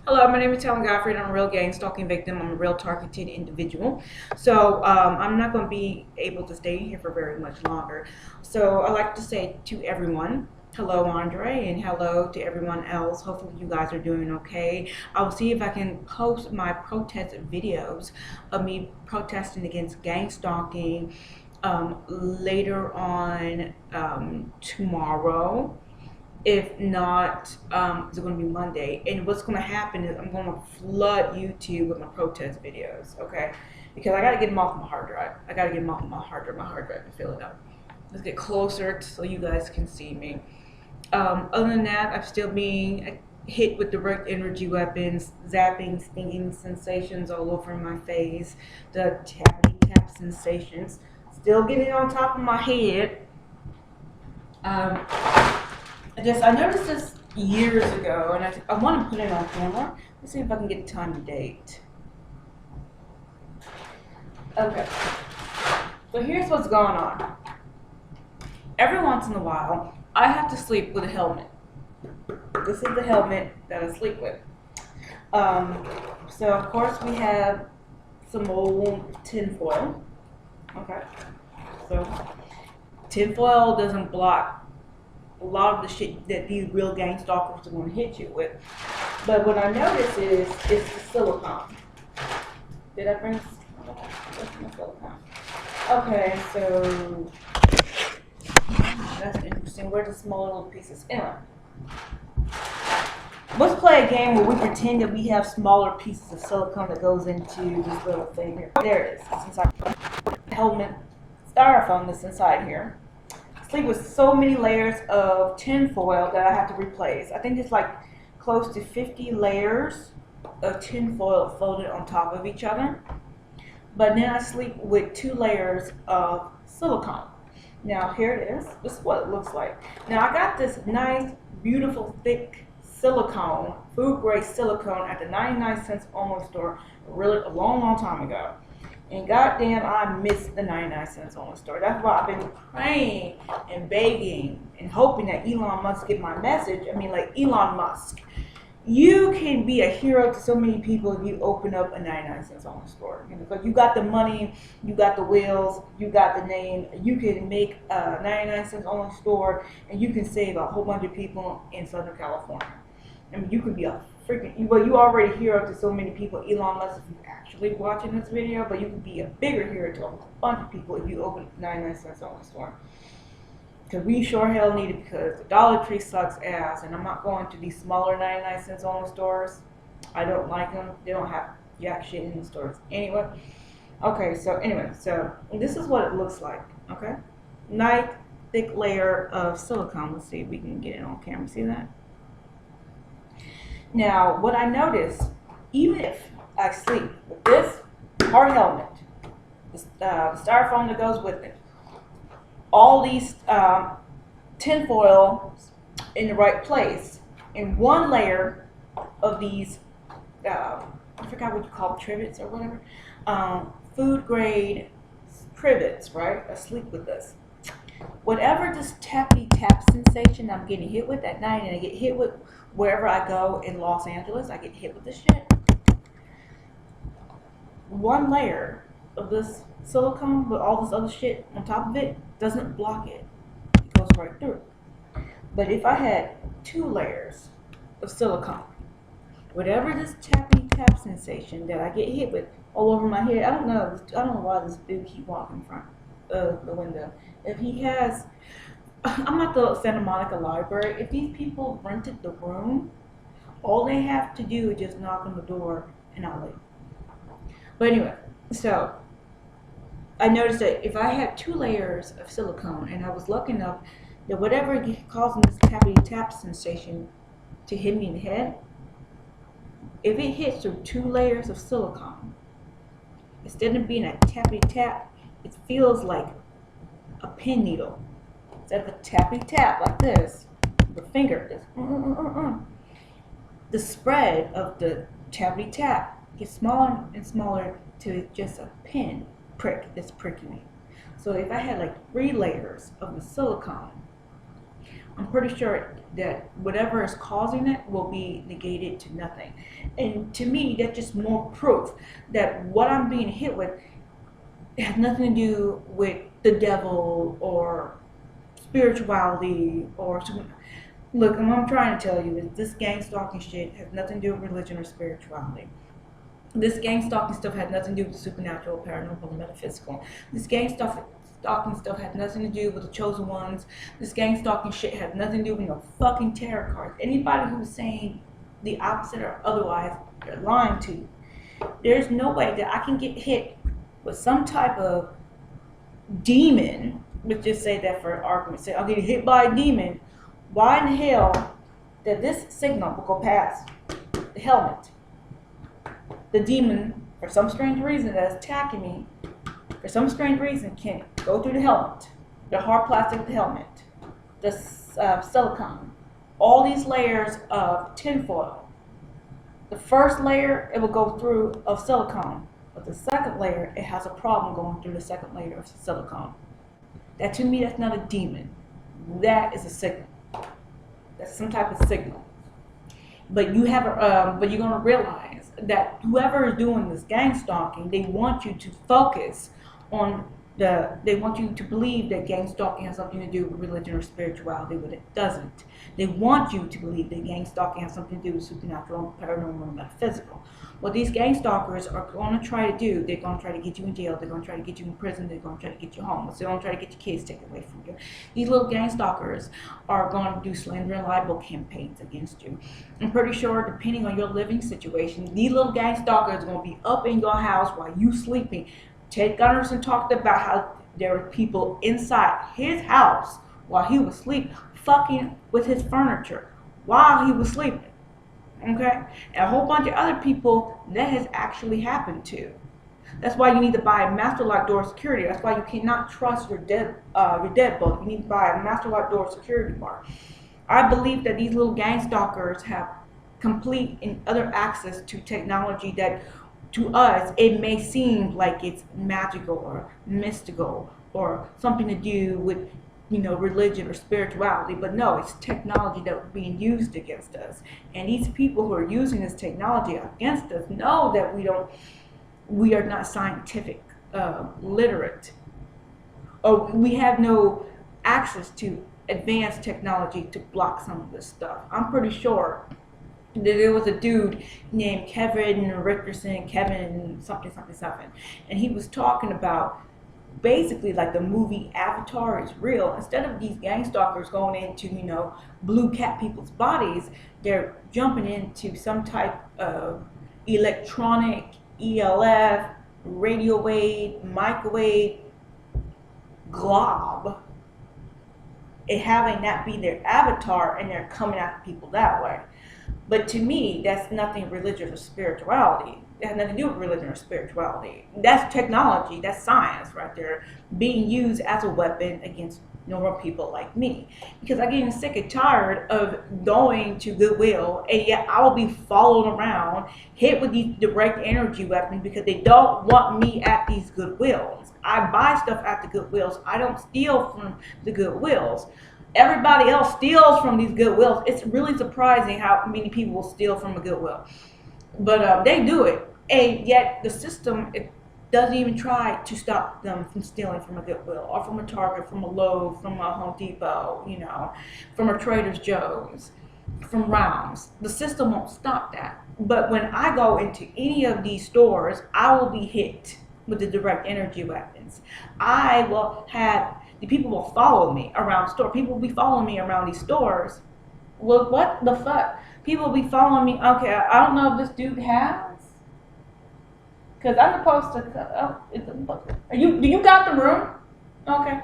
Hello, my name is Talan Godfrey, and I'm a real gang stalking victim. I'm a real targeted individual. So I'm not going to be able to stay here for very much longer. So I'd like to say to everyone, hello, Andre, and hello to everyone else. Hopefully you guys are doing okay. I'll see if I can post my protest videos of me protesting against gang stalking later on tomorrow. If not, it's going to be Monday. And what's going to happen is I'm going to flood YouTube with my protest videos, okay? Because I got to get them off my hard drive. I got to get them off my hard drive. My hard drive can fill it up. Let's get closer so you guys can see me. Other than that, I'm still being hit with direct energy weapons, zapping, stinging sensations all over my face, the tappy tap sensations, still getting on top of my head. I noticed this years ago, and I want to put it on camera. Let's see if I can get time and date. Okay, so here's what's going on. Every once in a while, I have to sleep with a helmet. This is the helmet that I sleep with. So of course we have some old tinfoil. Okay, so tinfoil doesn't block a lot of the shit that these real gang stalkers are going to hit you with. But what I notice is it's the silicone. Did I bring my silicone? Okay, so that's interesting. Where's the small little pieces? Anyway, let's play a game where we pretend that we have smaller pieces of silicone that goes into this little thing here. There it is. It's inside the helmet styrofoam that's inside here. Sleep with so many layers of tin foil that I have to replace. I think it's like close to 50 layers of tin foil folded on top of each other. But then I sleep with 2 layers of silicone. Now here it is. This is what it looks like. Now I got this nice, beautiful, thick silicone, food grade silicone at the 99-cent online store a long time ago. And goddamn, I missed the 99-cent online store. That's why I've been praying and begging and hoping that Elon Musk get my message. I mean, like, Elon Musk, you can be a hero to so many people if you open up a 99-cent online store. Because you got the money, you got the wheels, you got the name. You can make a 99-cent online store, and you can save a whole bunch of people in Southern California. I mean, you could be a freaking, well, you already a hero to so many people, Elon Musk, if you're actually watching this video, but you could be a bigger hero to a bunch of people if you open 99-cent online store. Because we sure hell need it, because the Dollar Tree sucks ass, and I'm not going to these smaller 99-cent online stores. I don't like them. They don't have jack shit in the stores anyway. Okay, so anyway, so this is what it looks like, okay? Nice, thick layer of silicone. Let's see if we can get it on camera. See that? Now, what I notice, even if I sleep with this hard helmet, the styrofoam that goes with it, all these tin foil in the right place, in one layer of these, I forgot what you call trivets or whatever, food grade trivets, right? I sleep with this. Whatever this tappy tap sensation I'm getting hit with at night, and I get hit with wherever I go in Los Angeles, I get hit with this shit. One layer of this silicone with all this other shit on top of it doesn't block it. It goes right through. But if I had 2 layers of silicone, whatever this tappy tap sensation that I get hit with all over my head, I don't know why this dude keep walking in front of the window. If he has, I'm at the Santa Monica Library. If these people rented the room, all they have to do is just knock on the door and I'll leave. But anyway, so I noticed that if I had 2 layers of silicone, and I was lucky enough that whatever causing this tappy tap sensation to hit me in the head, if it hits through 2 layers of silicone, instead of being a tappy tap, it feels like a pin needle. Instead of a tappy tap like this, the finger, this, the spread of the tappy tap gets smaller and smaller to just a pin prick that's pricking me. So if I had like 3 layers of the silicone, I'm pretty sure that whatever is causing it will be negated to nothing. And to me, that's just more proof that what I'm being hit with has nothing to do with the devil or spirituality or something. Look, and what I'm trying to tell you is this gang stalking shit has nothing to do with religion or spirituality. This gang stalking stuff has nothing to do with the supernatural, paranormal, and metaphysical. This gang stalking stuff has nothing to do with the chosen ones. This gang stalking shit has nothing to do with no fucking tarot cards. Anybody who's saying the opposite or otherwise, they're lying to you. There's no way that I can get hit with some type of demon. Let's just say that for argument's sake. I'll get hit by a demon. Why in the hell that this signal will go past the helmet? The demon, for some strange reason that's attacking me, for some strange reason can't go through the helmet, the hard plastic of the helmet, the silicone, all these layers of tinfoil. The first layer, it will go through of silicone, but the second layer, it has a problem going through the second layer of silicone. That to me, that's not a demon. That is a signal. That's some type of signal. But you have, but you're gonna realize that whoever is doing this gang stalking, they want you to focus on they want you to believe that gang stalking has something to do with religion or spirituality, but it doesn't. They want you to believe that gang stalking has something to do with supernatural, paranormal, and metaphysical. What these gang stalkers are going to try to do, they're going to try to get you in jail, they're going to try to get you in prison, they're going to try to get you homeless, they're going to try to get your kids taken away from you. These little gang stalkers are going to do slander and libel campaigns against you. I'm pretty sure, depending on your living situation, these little gang stalkers are going to be up in your house while you sleeping. Ted Gunderson talked about how there were people inside his house while he was asleep, fucking with his furniture while he was sleeping. Okay? And a whole bunch of other people that has actually happened to. That's why you need to buy a master lock door security. That's why you cannot trust your deadbolt. You need to buy a master lock door security bar. I believe that these little gang stalkers have complete and other access to technology that, to us, it may seem like it's magical or mystical or something to do with, religion or spirituality, but no, it's technology that's being used against us. And these people who are using this technology against us know that we are not scientific literate, or we have no access to advanced technology to block some of this stuff. I'm pretty sure that there was a dude named Kevin Richardson, Kevin something, and he was talking about basically like the movie Avatar is real. Instead of these gang stalkers going into, blue cat people's bodies, they're jumping into some type of electronic, ELF, radio wave, microwave glob, and having that be their avatar, and they're coming after people that way. But to me, that's nothing religious or spirituality. It has nothing to do with religion or spirituality. That's technology, that's science right there, being used as a weapon against normal people like me. Because I'm getting sick and tired of going to Goodwill, and yet I will be followed around, hit with these direct energy weapons because they don't want me at these Goodwills. I buy stuff at the Goodwills. I don't steal from the Goodwills. Everybody else steals from these Goodwills. It's really surprising how many people will steal from a Goodwill. But they do it. And yet the system, it doesn't even try to stop them from stealing from a Goodwill or from a Target, from a Lowe's, from a Home Depot, from a Trader Joe's, from Rounds. The system won't stop that. But when I go into any of these stores, I will be hit with the direct energy weapons. I will have, the people will follow me around the store. People will be following me around these stores. Well, what the fuck? People will be following me. Okay, I don't know if this dude has. Because I'm supposed to, do you got the room? Okay.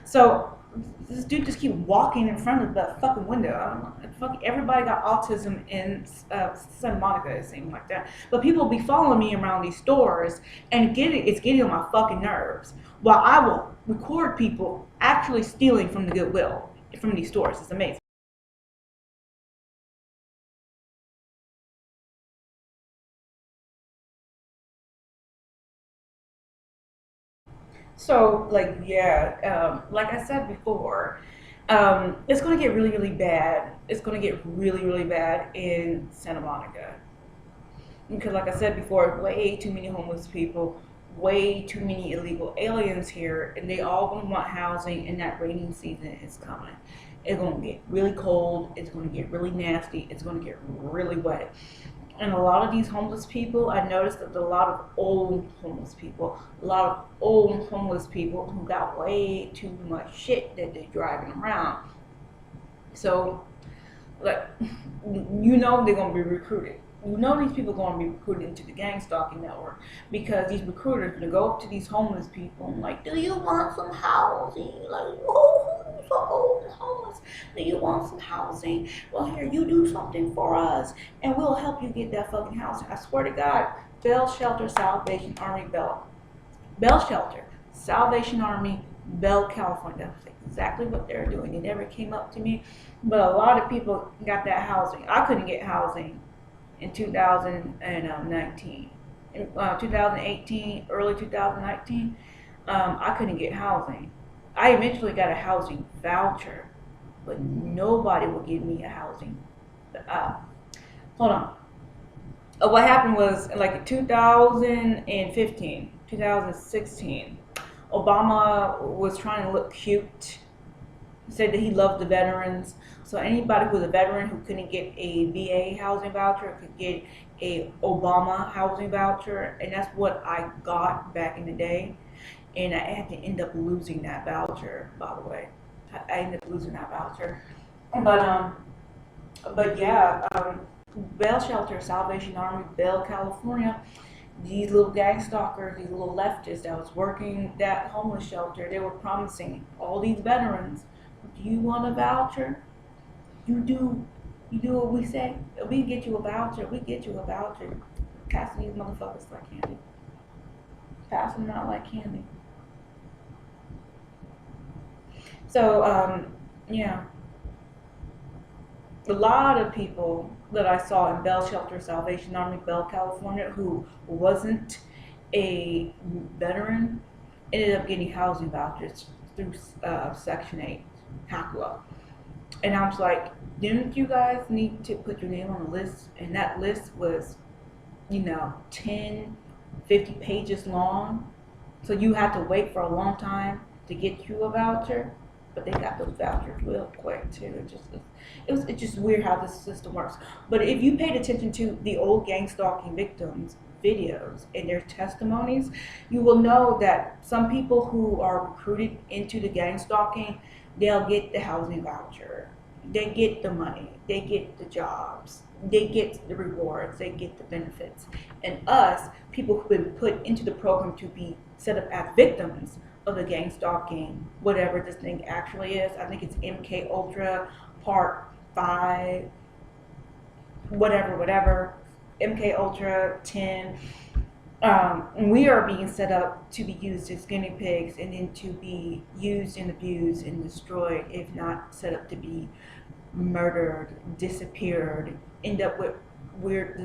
So this dude just keep walking in front of the fucking window. I don't know. Everybody got autism in Santa Monica, it seemed like that. But people will be following me around these stores, and it's getting on my fucking nerves. While I will record people actually stealing from the Goodwill, from these stores. It's amazing. So, like I said before, It's going to get really, really bad. It's going to get really, really bad in Santa Monica. Because like I said before, way too many homeless people, way too many illegal aliens here, and they all going to want housing, and that rainy season is coming. It's going to get really cold, it's going to get really nasty, it's going to get really wet. And a lot of these homeless people, I noticed that a lot of old homeless people, who got way too much shit that they're driving around. So, like, you know they're going to be recruited. You know these people are going to be recruited into the gang stalking network, because these recruiters are going to go up to these homeless people and like, do you want some housing? Like, oh, who's so old and homeless? Do you want some housing? Well, here, you do something for us and we'll help you get that fucking housing. I swear to God, Bell Shelter, Salvation Army, Bell Shelter, Salvation Army, Bell, California. That's exactly what they're doing. They never came up to me, but a lot of people got that housing. I couldn't get housing in 2019, in 2018, early 2019, I couldn't get housing. I eventually got a housing voucher, but nobody would give me a housing. Hold on. What happened was, like 2015, 2016, Obama was trying to look cute. He said that he loved the veterans. So anybody who was a veteran who couldn't get a VA housing voucher could get a Obama housing voucher, and that's what I got back in the day. And I had to end up losing that voucher, by the way. I ended up losing that voucher. But yeah, Bell Shelter, Salvation Army, Bell, California. These little gang stalkers, these little leftists that was working that homeless shelter, they were promising all these veterans, do you want a voucher? You do what we say. We get you a voucher. We get you a voucher. Passing these motherfuckers like candy. Passing them out like candy. So, yeah. A lot of people that I saw in Bell Shelter, Salvation Army, Bell, California, who wasn't a veteran, ended up getting housing vouchers through Section 8, HACWA. And I was like, didn't you guys need to put your name on a list? And that list was, 10, 50 pages long. So you had to wait for a long time to get you a voucher. But they got those vouchers real quick too. It's just weird how this system works. But if you paid attention to the old gang stalking victims videos and their testimonies, you will know that some people who are recruited into the gang stalking, they'll get the housing voucher, they get the money, they get the jobs, they get the rewards, they get the benefits. And us, people who've been put into the program to be set up as victims of the gang stalking, whatever this thing actually is. I think it's MK Ultra Part 5, whatever, MK Ultra 10. We are being set up to be used as guinea pigs, and then to be used and abused and destroyed, if not set up to be murdered, disappeared, end up with weird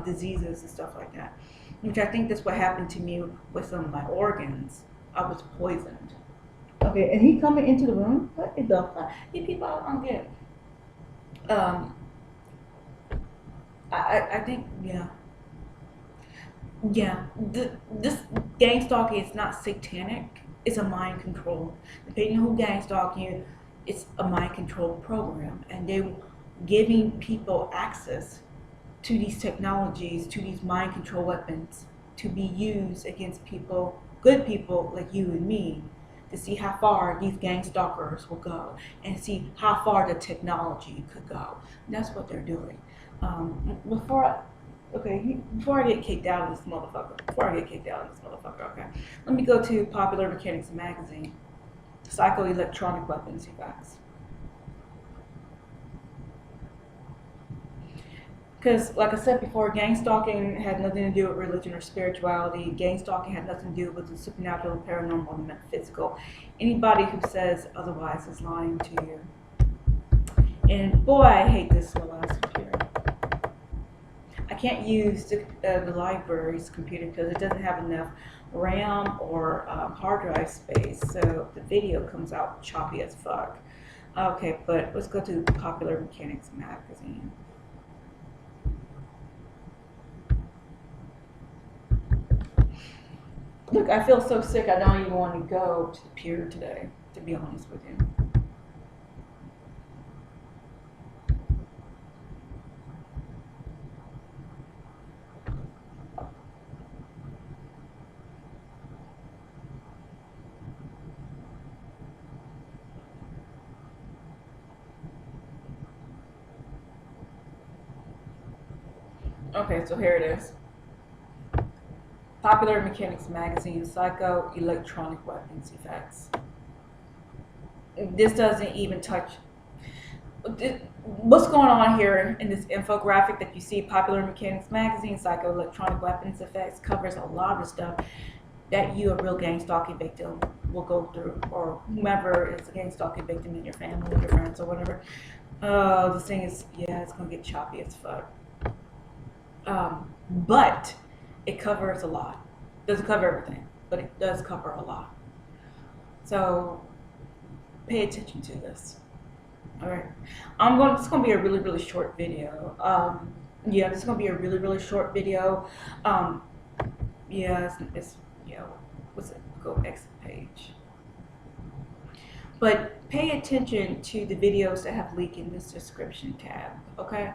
diseases and stuff like that. Which I think that's what happened to me with some of my organs. I was poisoned. Okay, and he coming into the room? What is the fuck? These people I don't get. I think, yeah. Yeah, this gang stalking is not satanic. It's a mind control. Depending on who gang stalk you, it's a mind control program. And they're giving people access to these technologies, to these mind control weapons, to be used against people, good people like you and me, to see how far these gang stalkers will go and see how far the technology could go. And that's what they're doing. Before I get kicked out of this motherfucker, okay, let me go to Popular Mechanics Magazine, Psychoelectronic Weapons Effects. Because, like I said before, gang stalking had nothing to do with religion or spirituality. Gang stalking had nothing to do with the supernatural, paranormal, and metaphysical. Anybody who says otherwise is lying to you. And boy, I hate this little ass computer. I can't use the library's computer because it doesn't have enough RAM or hard drive space, so the video comes out choppy as fuck. Okay, but let's go to Popular Mechanics magazine. Look, I feel so sick I don't even want to go to the Pier today, to be honest with you. Okay, so here it is. Popular Mechanics magazine, psycho-electronic weapons effects. This doesn't even touch what's going on here in this infographic that you see. Popular Mechanics magazine, psycho-electronic weapons effects covers a lot of stuff that you, a real gang stalking victim, will go through, or whomever is a gang stalking victim in your family, your friends, or whatever. This thing is, yeah, it's gonna get choppy as fuck. But it covers a lot. It doesn't cover everything, but it does cover a lot. So pay attention to this. All right, this is gonna be a really, really short video. Yeah, this is gonna be a really, really short video. Yeah, it's yeah. What's it? Go exit page. But pay attention to the videos that have linked in this description tab. Okay.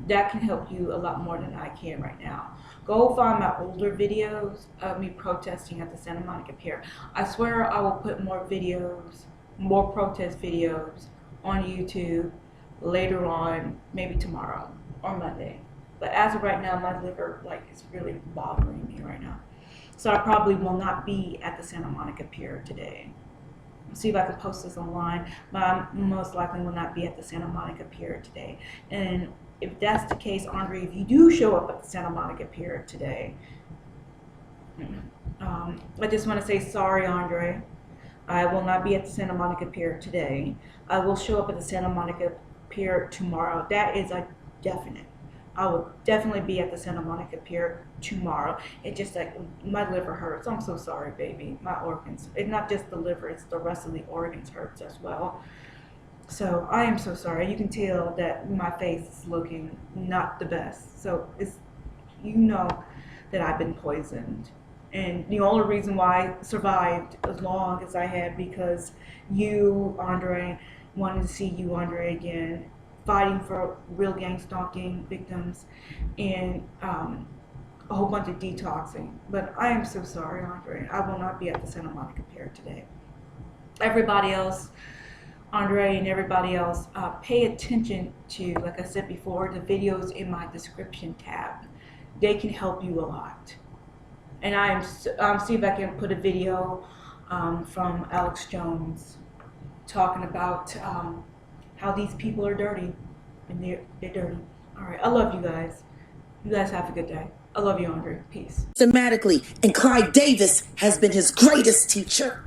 That can help you a lot more than I can right now. Go find my older videos of me protesting at the Santa Monica Pier. I swear I will put more videos, more protest videos on YouTube later on, maybe tomorrow or Monday. But as of right now, my liver is really bothering me right now. So I probably will not be at the Santa Monica Pier today. See if I can post this online, but I most likely will not be at the Santa Monica Pier today. And if that's the case, Andre, if you do show up at the Santa Monica Pier today, I just want to say sorry, Andre. I will not be at the Santa Monica Pier today. I will show up at the Santa Monica Pier tomorrow. That is a definite. I will definitely be at the Santa Monica Pier tomorrow. It just my liver hurts. I'm so sorry, baby. My organs. It's not just the liver, it's the rest of the organs hurts as well. So I am so sorry. You can tell that my face is looking not the best. So you know that I've been poisoned. And the only reason why I survived as long as I had, because you, Andre, wanted to see you, Andre, again, fighting for real gang stalking victims, and a whole bunch of detoxing. But I am so sorry, Andre. I will not be at the Santa Monica Pier today. Everybody else, Andre and everybody else, pay attention to, like I said before, the videos in my description tab. They can help you a lot. And see if I can put a video from Alex Jones talking about how these people are dirty, and they're dirty. All right, I love you guys. You guys have a good day. I love you, Andre. Peace. Systematically, and Clyde Davis has been his greatest teacher.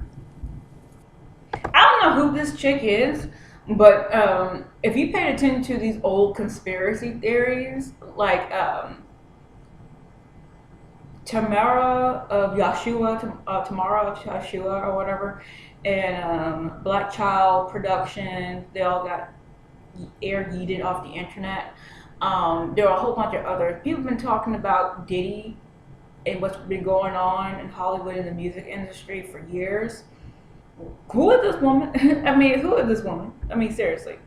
I don't know who this chick is, but if you paid attention to these old conspiracy theories, like Tamara of Yeshua or whatever, and Black Child Productions, they all got air yeeted off the internet. There are a whole bunch of others. People have been talking about Diddy and what's been going on in Hollywood and the music industry for years. Who is this woman? I mean, who is this woman? I mean, seriously.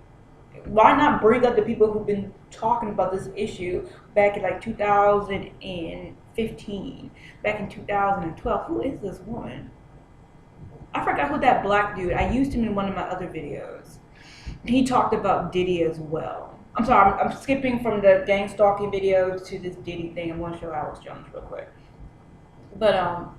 Why not bring up the people who've been talking about this issue back in 2015, back in 2012? Who is this woman? I forgot who that black dude. I used him in one of my other videos. He talked about Diddy as well. I'm sorry, I'm skipping from the gang stalking videos to this Diddy thing. I'm going to show Alex Jones real quick. But I'm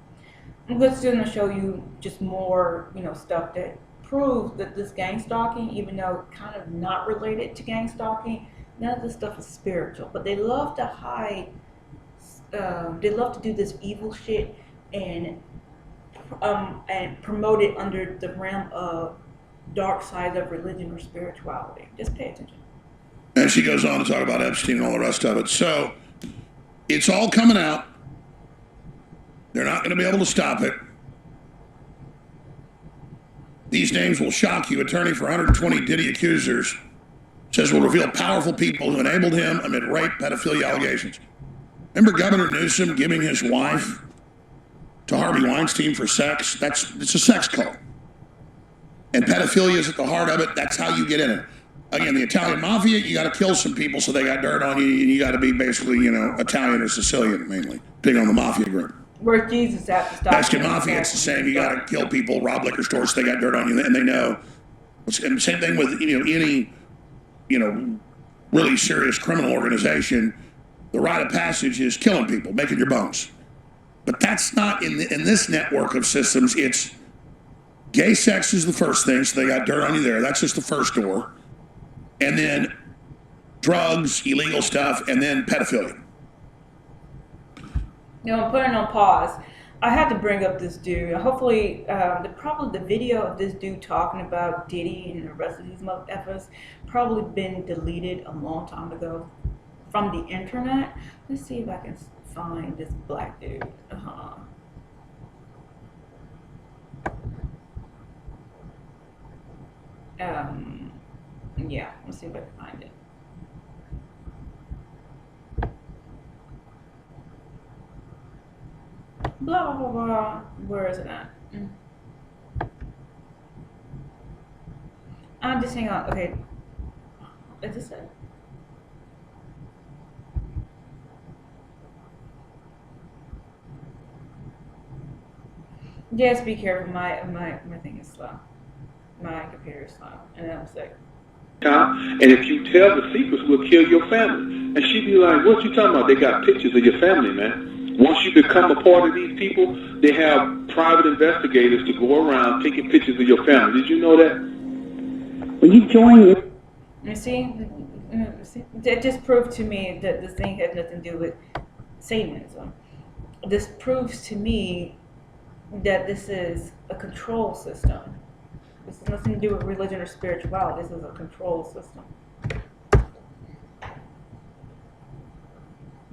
just going to show you just more, stuff that proves that this gang stalking, even though kind of not related to gang stalking, none of this stuff is spiritual. But they love to hide, they love to do this evil shit and promote it under the realm of dark side of religion or spirituality. Just pay attention. And she goes on to talk about Epstein and all the rest of it. So it's all coming out. They're not going to be able to stop it. These names will shock you. Attorney for 120 Diddy accusers says will reveal powerful people who enabled him amid rape, pedophilia allegations. Remember Governor Newsom giving his wife to Harvey Weinstein for sex? It's a sex cult. And pedophilia is at the heart of it. That's how you get in it. Again, the Italian mafia, you got to kill some people so they got dirt on you. You got to be basically, Italian or Sicilian mainly, depending on the mafia group. Where's Jesus at to stop? Mexican mafia, it's the same. You got to kill people, rob liquor stores so they got dirt on you, and they know. And same thing with any really serious criminal organization. The rite of passage is killing people, making your bones. But that's not in this network of systems. It's gay sex is the first thing, so they got dirt on you there. That's just the first door. And then drugs, illegal stuff, and then pedophilia. I'm putting on pause. I had to bring up this dude. Hopefully, the video of this dude talking about Diddy and the rest of these motherfuckers probably been deleted a long time ago from the internet. Let's see if I can find this black dude. Yeah, let's see if I can find it. Blah, blah, blah, blah. Where is it at? Just hang on. Okay. Is this it? Just be careful. My thing is slow. My computer is slow. And I'm sick. And if you tell the secrets, we'll kill your family. And she'd be like, what you talking about? They got pictures of your family, man. Once you become a part of these people, they have private investigators to go around taking pictures of your family. Did you know that? When you join... You see? That just proved to me that this thing has nothing to do with Satanism. This proves to me that this is a control system. This has nothing to do with religion or spirituality. This is a control system.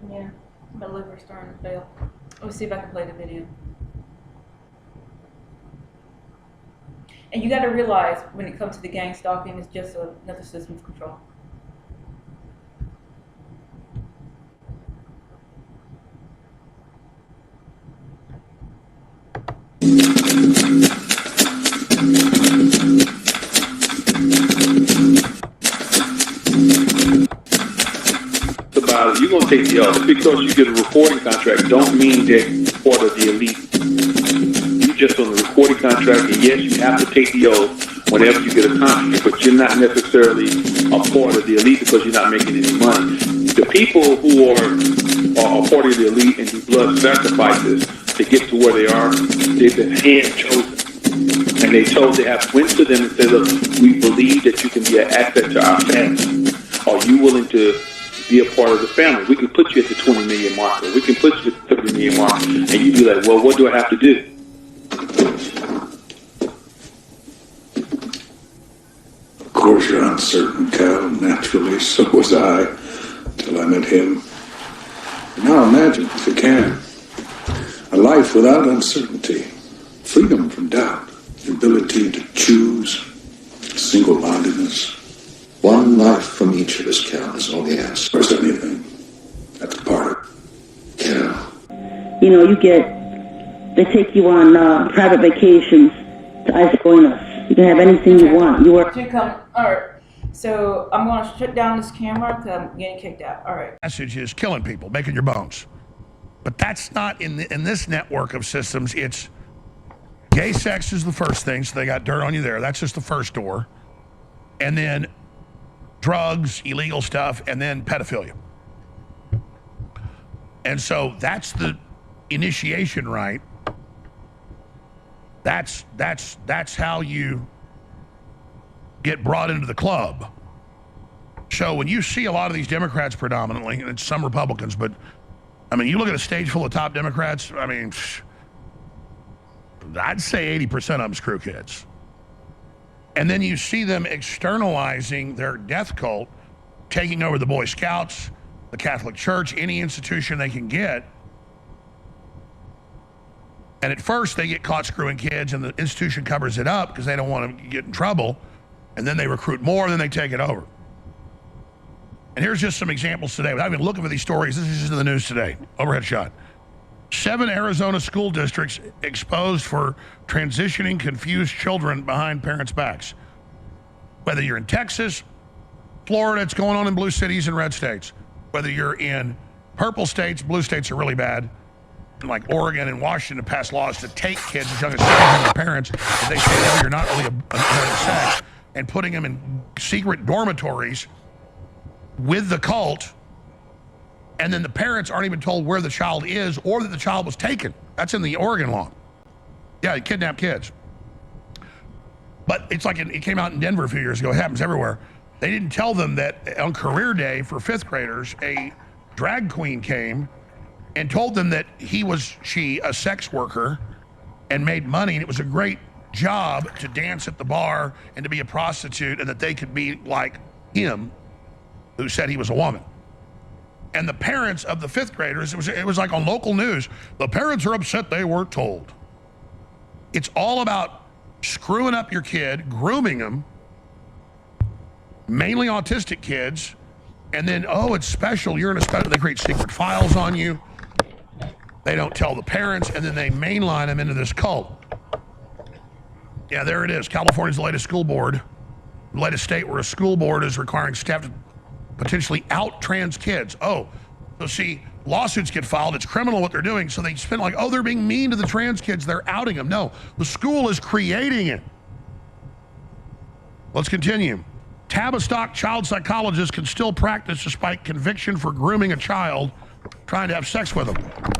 Yeah, my liver's starting to fail. Let's see if I can play the video. And you got to realize when it comes to the gang stalking, it's just another system of control. You're going to take the oath. Because you get a recording contract don't mean that you're part of the elite. You're just on the recording contract, and yes, you have to take the oath whenever you get a contract, but you're not necessarily a part of the elite because you're not making any money. The people who are a part of the elite and do blood sacrifices to get to where they are, they've been hand-chosen. And they went to them and said, look, we believe that you can be an asset to our family. Are you willing to be a part of the family? We can put you at the 20 million mark, or we can put you at the 30 million mark, and you'd be like, well, what do I have to do? Of course you're uncertain, Cal. Naturally, so was I, till I met him. Now imagine, if you can, a life without uncertainty, freedom from doubt, the ability to choose, single-mindedness. One life from each of us, Cal, is all he asks. First anything. That's part of it. Cal. They take you on private vacations to Ice. You can have anything you want. Alright, so I'm going to shut down this camera because I'm getting kicked out. Alright. Message is killing people, making your bones. But that's not in this network of systems. It's gay sex is the first thing, so they got dirt on you there. That's just the first door. And then drugs, illegal stuff, and then pedophilia. And so that's the initiation rite. That's how you get brought into the club. So when you see a lot of these Democrats predominantly, and it's some Republicans, but I mean, you look at a stage full of top Democrats, I mean, I'd say 80% of them's crew kids. And then you see them externalizing their death cult, taking over the Boy Scouts, the Catholic Church, any institution they can get. And at first they get caught screwing kids and the institution covers it up because they don't want to get in trouble. And then they recruit more and then they take it over. And here's just some examples today. Without even looking for these stories, this is just in the news today. Overhead shot. 7 Arizona school districts exposed for transitioning confused children behind parents' backs. Whether you're in Texas, Florida, it's going on in blue cities and red states. Whether you're in purple states, blue states are really bad. Like Oregon and Washington pass laws to take kids as young as 7 from their parents if they say, no, you're not really a sex, and putting them in secret dormitories with the cult, and then the parents aren't even told where the child is or that the child was taken. That's in the Oregon law. Yeah, they kidnap kids. But it's like it came out in Denver a few years ago. It happens everywhere. They didn't tell them that on career day for 5th graders, a drag queen came and told them that she, a sex worker, and made money, and it was a great job to dance at the bar and to be a prostitute, and that they could be like him, who said he was a woman. And the parents of the 5th graders, it was like on local news, the parents are upset they weren't told. It's all about screwing up your kid, grooming them, mainly autistic kids, and then, oh, it's special, you're in a special, they create secret files on you. They don't tell the parents, and then they mainline them into this cult. Yeah, there it is. California's the latest school board, the latest state where a school board is requiring staff to potentially out trans kids. Oh, so see, lawsuits get filed. It's criminal what they're doing. So they spin like, oh, they're being mean to the trans kids. They're outing them. No, the school is creating it. Let's continue. Tavistock child psychologists can still practice despite conviction for grooming a child trying to have sex with them.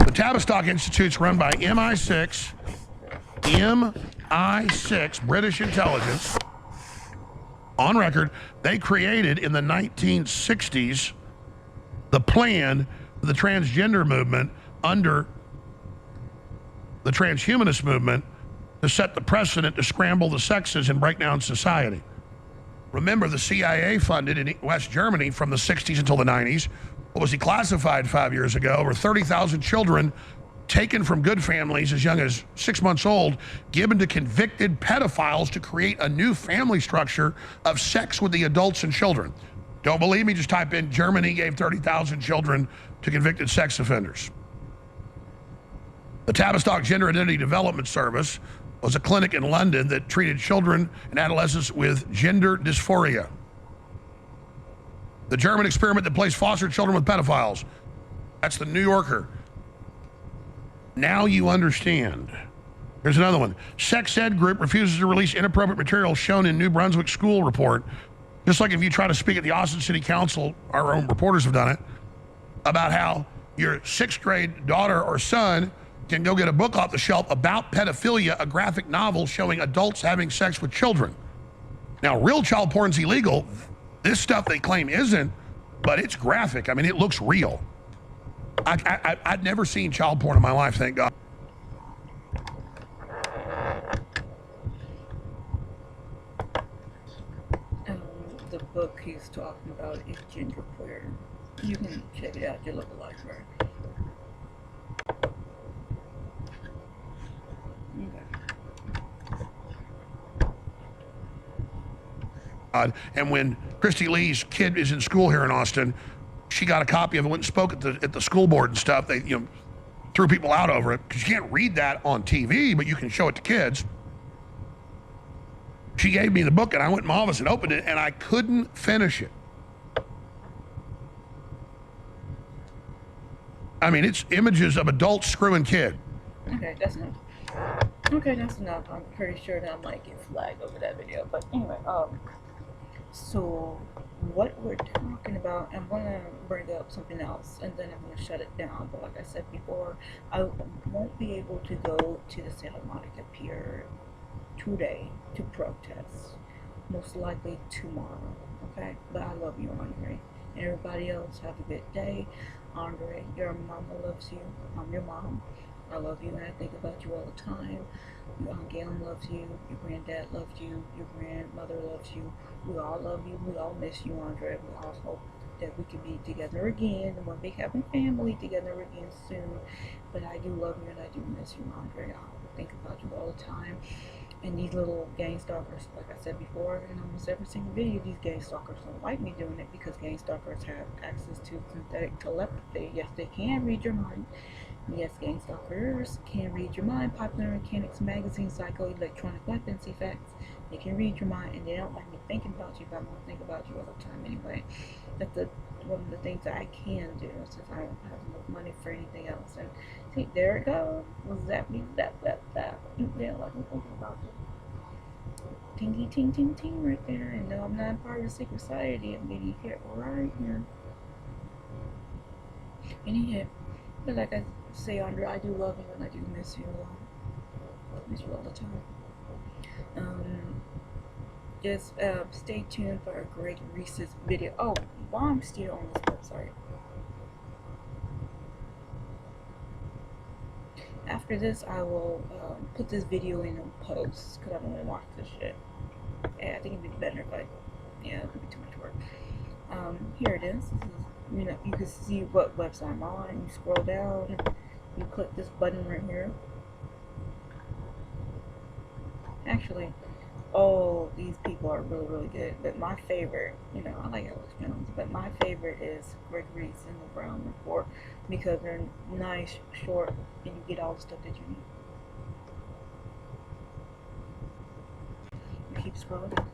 The Tavistock Institute's run by MI6, British intelligence. On record, they created in the 1960s the plan for the transgender movement under the transhumanist movement to set the precedent to scramble the sexes and break down society. Remember, the CIA funded in West Germany from the 60s until the 90s what was declassified 5 years ago, over 30,000 children taken from good families as young as 6 months old, given to convicted pedophiles to create a new family structure of sex with the adults and children. Don't believe me? Just type in Germany gave 30,000 children to convicted sex offenders. The Tavistock Gender Identity Development Service was a clinic in London that treated children and adolescents with gender dysphoria. The German experiment that placed foster children with pedophiles. That's the New Yorker. Now you understand. Here's another one. Sex ed group refuses to release inappropriate material shown in New Brunswick school report. Just like if you try to speak at the Austin City Council, our own reporters have done it, about how your 6th grade daughter or son can go get a book off the shelf about pedophilia, a graphic novel showing adults having sex with children. Now, real child porn's illegal. This stuff they claim isn't, but it's graphic. I mean, it looks real. I'd never seen child porn in my life, thank God. The book he's talking about is genderqueer. You can check it out at your local library. And when Christy Lee's kid is in school here in Austin, she got a copy of it, went and spoke at the school board and stuff. They threw people out over it because you can't read that on TV, but you can show it to kids. She gave me the book, and I went in my office and opened it, and I couldn't finish it. I mean, it's images of adults screwing kids. Okay, that's enough. Okay, that's enough. I'm pretty sure that I might get flagged over that video. But anyway, so what we're talking about, I'm gonna bring up something else, and then I'm gonna shut it down. But like I said before, I won't be able to go to the Santa Monica Pier today to protest. Most likely tomorrow. Okay, but I love you, Andre. And everybody else, have a good day. Andre, your mama loves you. I'm your mom. I love you, and I think about you all the time. Your Aunt Gail loves you. Your granddad loves you. Your grandmother loves you. We all love you. We all miss you, Andre. We all hope that we can be together again and one big happy family together again soon. But I do love you and I do miss you, Andre. I think about you all the time. And these little gang stalkers, like I said before, in almost every single video, these gang stalkers don't like me doing it because gang stalkers have access to synthetic telepathy. Yes, they can read your mind. Yes, gang stalkers can read your mind. Popular Mechanics Magazine, Psycho-Electronic Weapons Effects. They can read your mind, and they don't like me thinking about you, but I'm going to think about you all the time anyway. That's one of the things that I can do, since I don't have enough money for anything else. And see, there it goes. Was that me? That. They don't like me thinking about you. Tingy ting ting ting right there. And no, I'm not part of the secret society. I'm getting hit right here. Getting hit. But like I say, Andre, I do love you and I do miss you a lot. I miss you all the time. Just stay tuned for a great recent video. Oh, while I'm still on this website, after this I will put this video in a post because I don't want to watch this shit. Yeah, I think it'd be better if I, yeah, it would be too much work. Here it is. This is, you know, you can see what website I'm on. You scroll down, you click this button right here. Actually, all these people are really good, but my favorite, you know, I like Alex Jones, but my favorite is Gregory's in the Brown Report because they're nice, short, and you get all the stuff that you need. You keep scrolling.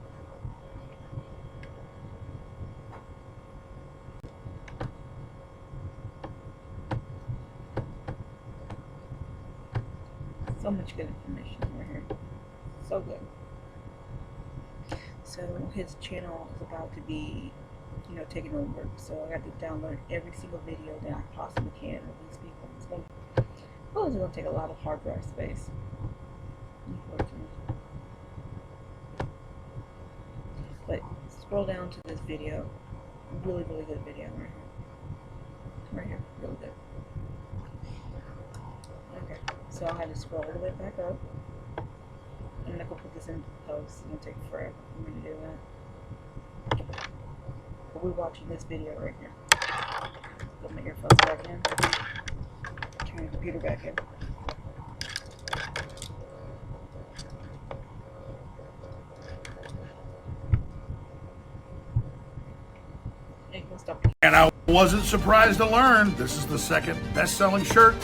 So much good information right here. So good. So his channel is about to be, you know, taken over. So I got to download every single video that I possibly can of these people. It's going to take a lot of hard drive space, unfortunately. But scroll down to this video. Really good video right here. Right here, really good. Okay, so I had to scroll all the way back up. I'm not gonna put this in post. It's gonna take forever for me to do that. But we're watching this video right here. Put my earphones back in. Turn the computer back in. And I wasn't surprised to learn this is the second best-selling shirt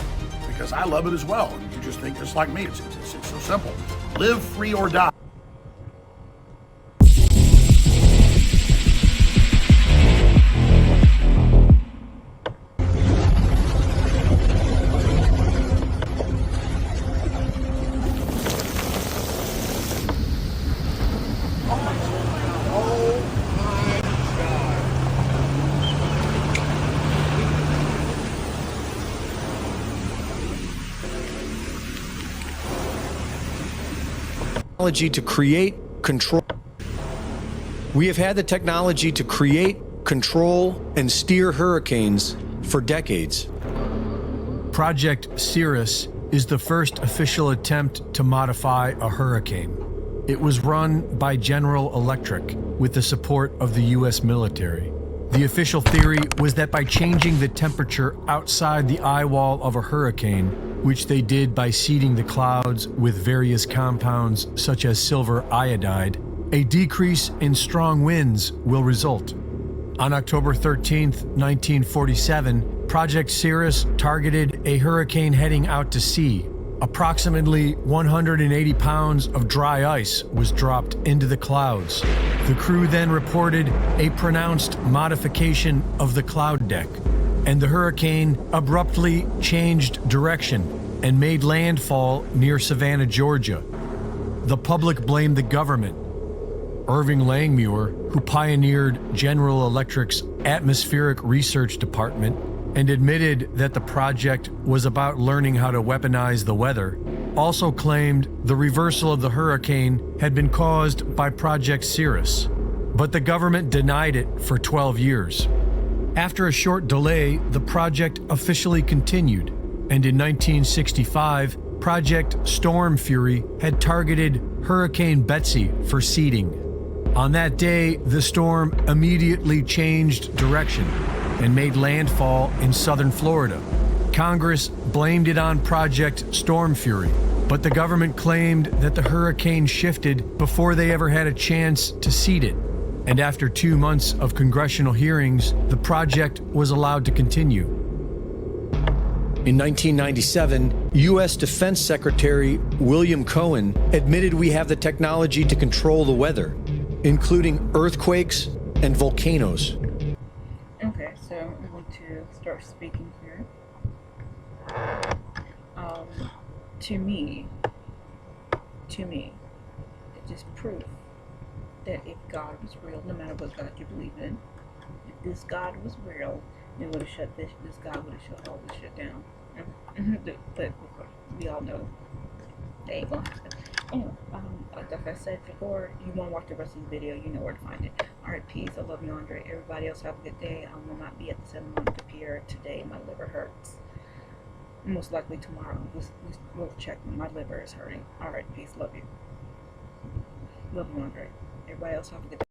because I love it as well. You just think just like me. It's so simple. Live free or die. To create, control. We have had the technology to create, control, and steer hurricanes for decades. Project Cirrus is the first official attempt to modify a hurricane. It was run by General Electric with the support of the U.S. military. The official theory was that by changing the temperature outside the eye wall of a hurricane, which they did by seeding the clouds with various compounds such as silver iodide, a decrease in strong winds will result. On October 13th, 1947, Project Cirrus targeted a hurricane heading out to sea. Approximately 180 pounds of dry ice was dropped into the clouds. The crew then reported a pronounced modification of the cloud deck, and the hurricane abruptly changed direction and made landfall near Savannah, Georgia. The public blamed the government. Irving Langmuir, who pioneered General Electric's atmospheric research department and admitted that the project was about learning how to weaponize the weather, also claimed the reversal of the hurricane had been caused by Project Cirrus. But the government denied it for 12 years. After a short delay, the project officially continued, and in 1965, Project Storm Fury had targeted Hurricane Betsy for seeding. On that day, the storm immediately changed direction and made landfall in southern Florida. Congress blamed it on Project Storm Fury, but the government claimed that the hurricane shifted before they ever had a chance to seed it. And after 2 months of congressional hearings, the project was allowed to continue. In 1997, U.S. Defense Secretary William Cohen admitted we have the technology to control the weather, including earthquakes and volcanoes. Okay, so I'm going to start speaking here. To me, it just proof that if God was real, no matter what God you believe in, if this God was real, it would have shut this God would have shut all this shit down. But we all know they ain't gonna happen. Anyway, like I said before, you want to watch the rest of the video, you know where to find it. Alright, peace. I love you, Andre. Everybody else have a good day. I will not be at the 7 month Pier today. My liver hurts. Most likely tomorrow. We'll check when my liver is hurting. Alright, peace. Love you. Love you, Andre. Everybody else have a good day.